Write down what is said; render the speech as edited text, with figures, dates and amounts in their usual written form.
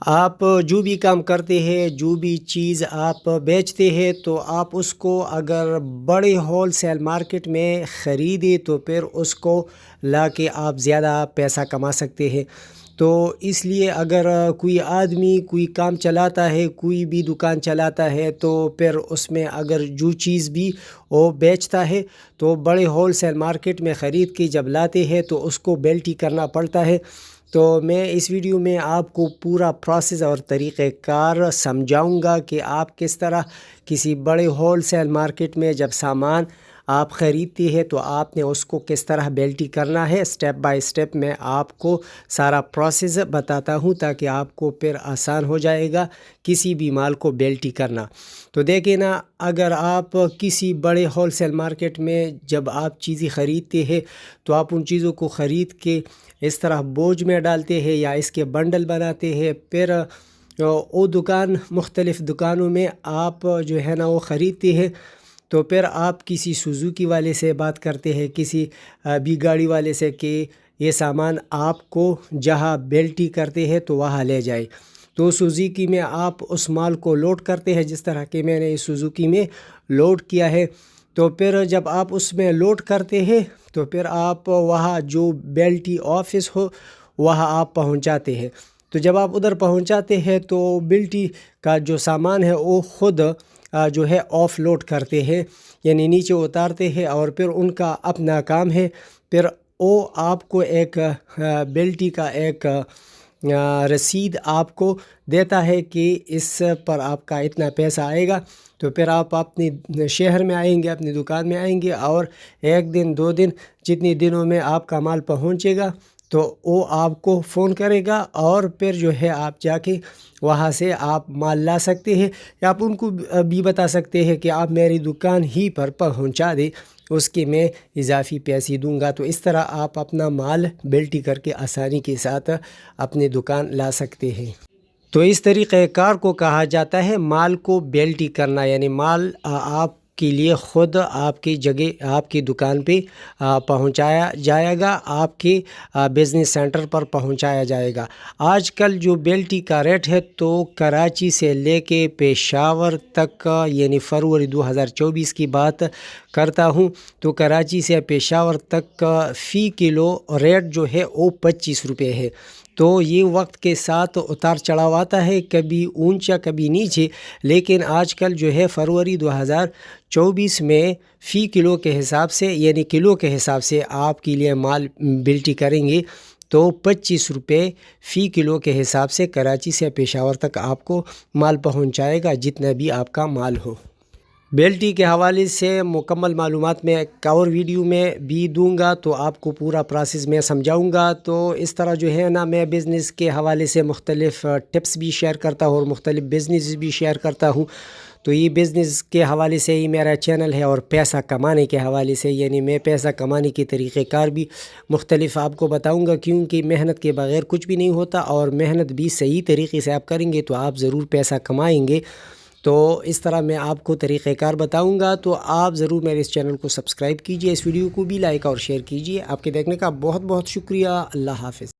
آپ جو بھی کام کرتے ہیں، جو بھی چیز آپ بیچتے ہیں، تو آپ اس کو اگر بڑے ہول سیل مارکیٹ میں خریدے تو پھر اس کو لا کے آپ زیادہ پیسہ کما سکتے ہیں۔ تو اس لیے اگر کوئی آدمی کوئی کام چلاتا ہے، کوئی بھی دکان چلاتا ہے، تو پھر اس میں اگر جو چیز بھی وہ بیچتا ہے تو بڑے ہول سیل مارکیٹ میں خرید کے جب لاتے ہیں تو اس کو بیلٹی کرنا پڑتا ہے۔ تو میں اس ویڈیو میں آپ کو پورا پروسیس اور طریقہ کار سمجھاؤں گا کہ آپ کس طرح کسی بڑے ہول سیل مارکیٹ میں جب سامان آپ خریدتے ہیں تو آپ نے اس کو کس طرح بیلٹی کرنا ہے۔ سٹیپ بائی سٹیپ میں آپ کو سارا پروسیس بتاتا ہوں تاکہ آپ کو پھر آسان ہو جائے گا کسی بھی مال کو بیلٹی کرنا۔ تو دیکھیں نا، اگر آپ کسی بڑے ہول سیل مارکیٹ میں جب آپ چیزیں خریدتے ہیں تو آپ ان چیزوں کو خرید کے اس طرح بوجھ میں ڈالتے ہیں یا اس کے بنڈل بناتے ہیں، پھر وہ مختلف دکانوں میں آپ جو ہے نا وہ خریدتے ہیں۔ تو پھر آپ کسی سوزوکی والے سے بات کرتے ہیں، کسی بھی گاڑی والے سے کہ یہ سامان آپ کو جہاں بیلٹی کرتے ہیں تو وہاں لے جائے۔ تو سوزوکی میں آپ اس مال کو لوڈ کرتے ہیں، جس طرح کہ میں نے اس سوزوکی میں لوڈ کیا ہے۔ تو پھر جب آپ اس میں لوڈ کرتے ہیں تو پھر آپ وہاں جو بیلٹی آفس ہو وہاں آپ پہنچاتے ہیں۔ تو جب آپ ادھر پہنچاتے ہیں تو بیلٹی کا جو سامان ہے وہ خود جو ہے آف لوڈ کرتے ہیں، یعنی نیچے اتارتے ہیں، اور پھر ان کا اپنا کام ہے۔ پھر وہ آپ کو ایک بیلٹی کا ایک رسید آپ کو دیتا ہے کہ اس پر آپ کا اتنا پیسہ آئے گا۔ تو پھر آپ اپنے شہر میں آئیں گے، اپنی دکان میں آئیں گے، اور ایک دن 2 دن جتنی دنوں میں آپ کا مال پہنچے گا تو وہ آپ کو فون کرے گا، اور پھر جو ہے آپ جا کے وہاں سے آپ مال لا سکتے ہیں، یا آپ ان کو بھی بتا سکتے ہیں کہ آپ میری دکان ہی پر پہنچا دیں، اس کے میں اضافی پیسے دوں گا۔ تو اس طرح آپ اپنا مال بیلٹی کر کے آسانی کے ساتھ اپنی دکان لا سکتے ہیں۔ تو اس طریقہ کار کو کہا جاتا ہے مال کو بیلٹی کرنا، یعنی مال آپ کے لیے خود آپ کی جگہ آپ کی دکان پہ پہنچایا جائے گا، آپ کے بزنس سینٹر پر پہنچایا جائے گا۔ آج کل جو بیلٹی کا ریٹ ہے تو کراچی سے لے کے پشاور تک، یعنی فروری 2024 کی بات کرتا ہوں، تو کراچی سے پشاور تک فی کلو ریٹ جو ہے وہ 25 روپے ہے۔ تو یہ وقت کے ساتھ اتار چڑھاؤ آتا ہے، کبھی اونچا کبھی نیچے، لیکن آج کل جو ہے فروری 2024 میں فی کلو کے حساب سے، یعنی کلو کے حساب سے آپ کے لیے مال بیلٹی کریں گے تو 25 روپے فی کلو کے حساب سے کراچی سے پشاور تک آپ کو مال پہنچائے گا، جتنا بھی آپ کا مال ہو۔ بیلٹی کے حوالے سے مکمل معلومات میں ایک اور ویڈیو میں بھی دوں گا، تو آپ کو پورا پروسیس میں سمجھاؤں گا۔ تو اس طرح جو ہے نا، میں بزنس کے حوالے سے مختلف ٹپس بھی شیئر کرتا ہوں اور مختلف بزنس بھی شیئر کرتا ہوں۔ تو یہ بزنس کے حوالے سے ہی میرا چینل ہے، اور پیسہ کمانے کے حوالے سے، یعنی میں پیسہ کمانے کے طریقہ کار بھی مختلف آپ کو بتاؤں گا، کیونکہ محنت کے بغیر کچھ بھی نہیں ہوتا، اور محنت بھی صحیح طریقے سے آپ کریں گے تو آپ ضرور پیسہ کمائیں گے۔ تو اس طرح میں آپ کو طریقہ کار بتاؤں گا، تو آپ ضرور میرے اس چینل کو سبسکرائب کیجئے، اس ویڈیو کو بھی لائک اور شیئر کیجئے۔ آپ کے دیکھنے کا بہت بہت شکریہ۔ اللہ حافظ۔